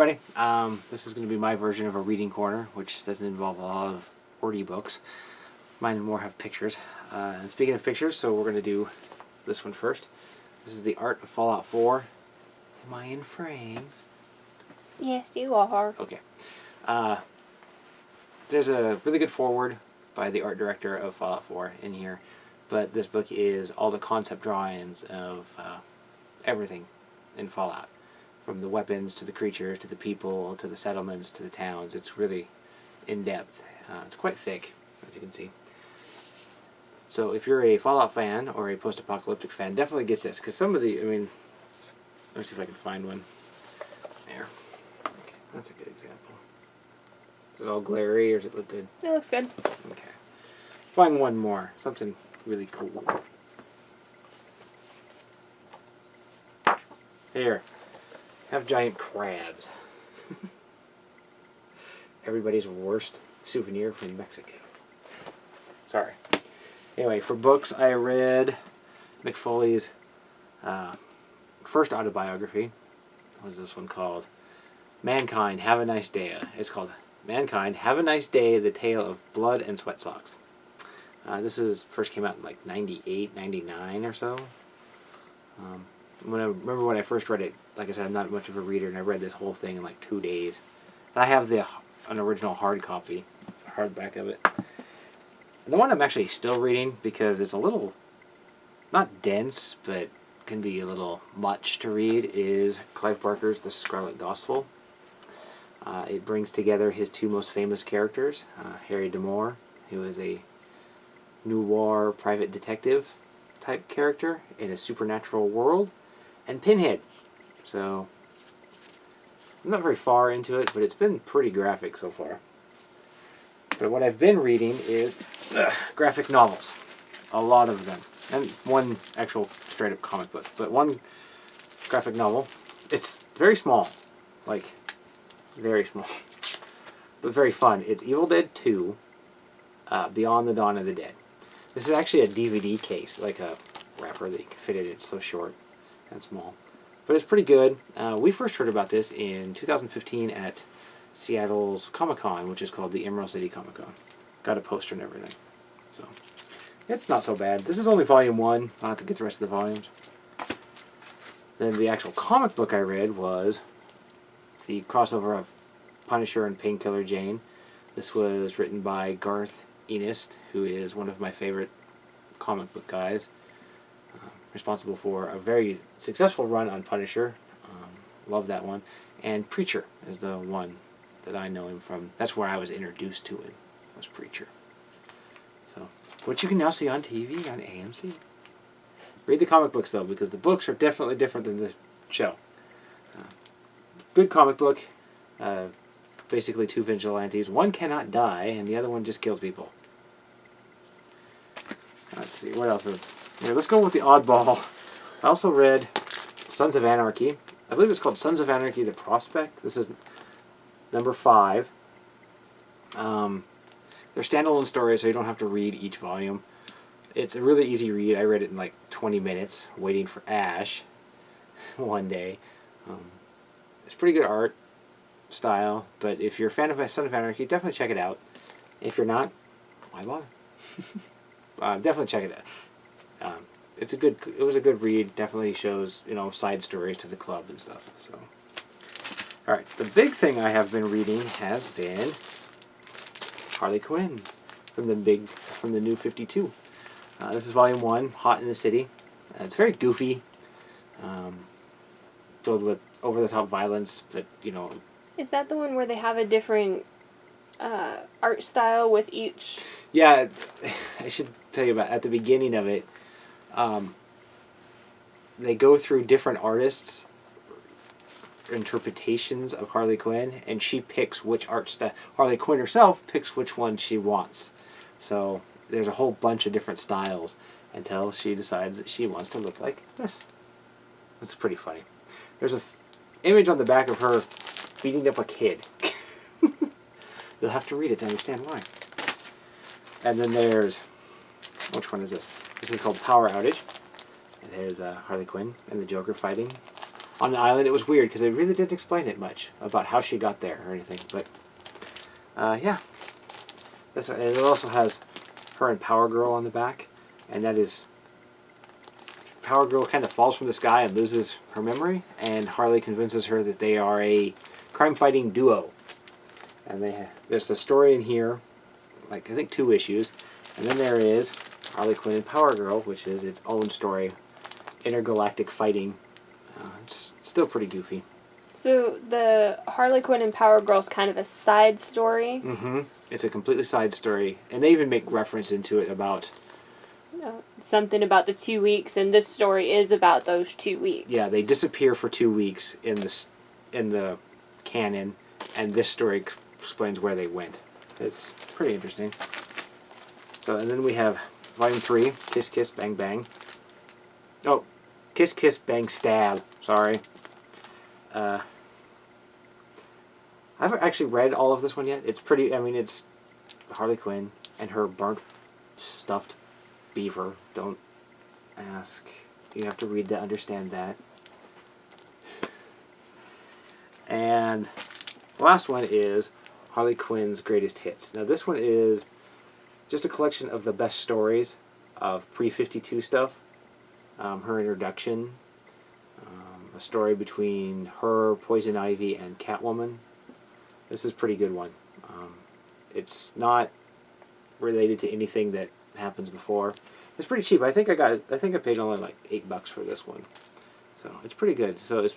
everybody. This is going to be my version of a reading corner, which doesn't involve a lot of wordy books. Mine more have pictures. And speaking of pictures, so we're going to do this one first. This is The Art of Fallout 4. Am I in frame? Yes, you are. Okay. There's a really good foreword by the art director of Fallout 4 in here, but this book is all the concept drawings of everything in Fallout. From the weapons, to the creatures, to the people, to the settlements, to the towns. It's really in-depth. It's quite thick, as you can see. So if you're a Fallout fan or a post-apocalyptic fan, definitely get this, because some of the, let me see if I can find one. There. Okay, that's a good example. Is it all glary, or does it look good? It looks good. Okay. Find one more. Something really cool. Here. Have giant crabs. Everybody's worst souvenir from Mexico. Sorry. Anyway, for books, I read Mick Foley's first autobiography. What was this one called? Mankind, Have a Nice Day. It's called Mankind, Have a Nice Day, The Tale of Blood and Sweat Socks. This first came out in like 98, 99 or so. Remember when I first read it, like I said, I'm not much of a reader, and I read this whole thing in like 2 days. And I have an original hard copy, hardback of it. And the one I'm actually still reading, because it's a little, not dense, but can be a little much to read, is Clive Barker's The Scarlet Gospel. It brings together his two most famous characters, Harry D'Amour, who is a noir private detective type character in a supernatural world, and Pinhead. So I'm not very far into it, but it's been pretty graphic so far. But what I've been reading is graphic novels, a lot of them, and one actual straight up comic book, but one graphic novel. It's very small, like very small, but very fun. It's Evil Dead 2, Beyond the Dawn of the Dead. This is actually a DVD case, like a wrapper that you can fit in. It's so short and small. But it's pretty good. We first heard about this in 2015 at Seattle's Comic-Con, which is called the Emerald City Comic-Con. Got a poster and everything. So it's not so bad. This is only volume 1. I'll have to get the rest of the volumes. Then the actual comic book I read was the crossover of Punisher and Painkiller Jane. This was written by Garth Ennis, who is one of my favorite comic book guys. Responsible for a very successful run on Punisher. Love that one. And Preacher is the one that I know him from. That's where I was introduced to him, was Preacher. So, which you can now see on TV on AMC. Read the comic books, though, because the books are definitely different than the show. Good comic book. Basically two vigilantes. One cannot die, and the other one just kills people. Let's see, what else? Here, let's go with the oddball. I also read Sons of Anarchy. I believe it's called Sons of Anarchy: The Prospect. This is number 5. They're standalone stories, so you don't have to read each volume. It's a really easy read. I read it in like 20 minutes, waiting for Ash one day. It's pretty good art style, but if you're a fan of Sons of Anarchy, definitely check it out. If you're not, why bother? Definitely check it out. It was a good read. Definitely shows, side stories to the club and stuff. So, all right. The big thing I have been reading has been Harley Quinn from the New 52. This is volume 1, Hot in the City. It's very goofy, filled with over-the-top violence, but Is that the one where they have a different art style with each? Yeah, I should tell you about at the beginning of it. They go through different artists' interpretations of Harley Quinn, and she picks which art style. Harley Quinn herself picks which one she wants. So there's a whole bunch of different styles until she decides that she wants to look like this. It's pretty funny. There's an image on the back of her beating up a kid. You'll have to read it to understand why. And then there's, which one is this? This is called Power Outage. It has Harley Quinn and the Joker fighting. on the island. It was weird because they really didn't explain it much about how she got there or anything. But yeah, that's right. And it also has her and Power Girl on the back, and that is Power Girl kind of falls from the sky and loses her memory, and Harley convinces her that they are a crime-fighting duo. And there's a story in here, like I think 2 issues, and then there is Harley Quinn and Power Girl, which is its own story, intergalactic fighting. It's still pretty goofy. So the Harley Quinn and Power Girl's kind of a side story. Mm-hmm. It's a completely side story, and they even make reference into it about something about the 2 weeks, and this story is about those 2 weeks. Yeah, they disappear for 2 weeks in the canon, and this story explains where they went. It's pretty interesting. So, and then we have Volume 3, Kiss Kiss Bang Bang. Oh, Kiss Kiss Bang Stab. Sorry. I haven't actually read all of this one yet. It's pretty. I mean, it's Harley Quinn and her burnt stuffed beaver. Don't ask. You have to read to understand that. And the last one is Harley Quinn's Greatest Hits. Now this one is just a collection of the best stories of pre-52 stuff. Her introduction, a story between her, Poison Ivy, and Catwoman. This is a pretty good one. It's not related to anything that happens before. It's pretty cheap. I think I paid only like $8 for this one. So it's pretty good. So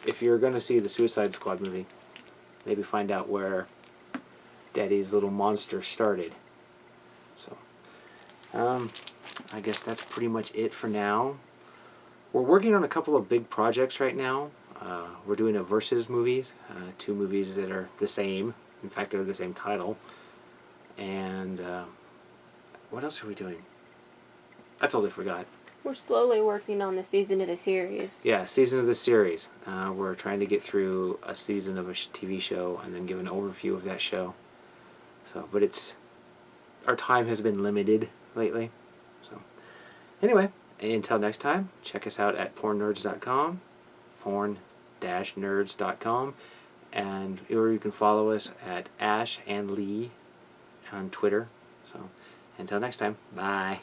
if you're going to see the Suicide Squad movie, maybe find out where Daddy's little monster started. So I guess that's pretty much it for now. We're working on a couple of big projects right now. We're doing a Versus movies, 2 movies that are the same. In fact, they're the same title. And what else are we doing? I totally forgot. We're slowly working on the season of the series. Yeah, season of the series. We're trying to get through a season of a TV show and then give an overview of that show. So, but our time has been limited lately. So, anyway, until next time, check us out at pornnerds.com, porn-nerds.com, or you can follow us at Ash and Leigh on Twitter. So, until next time, bye.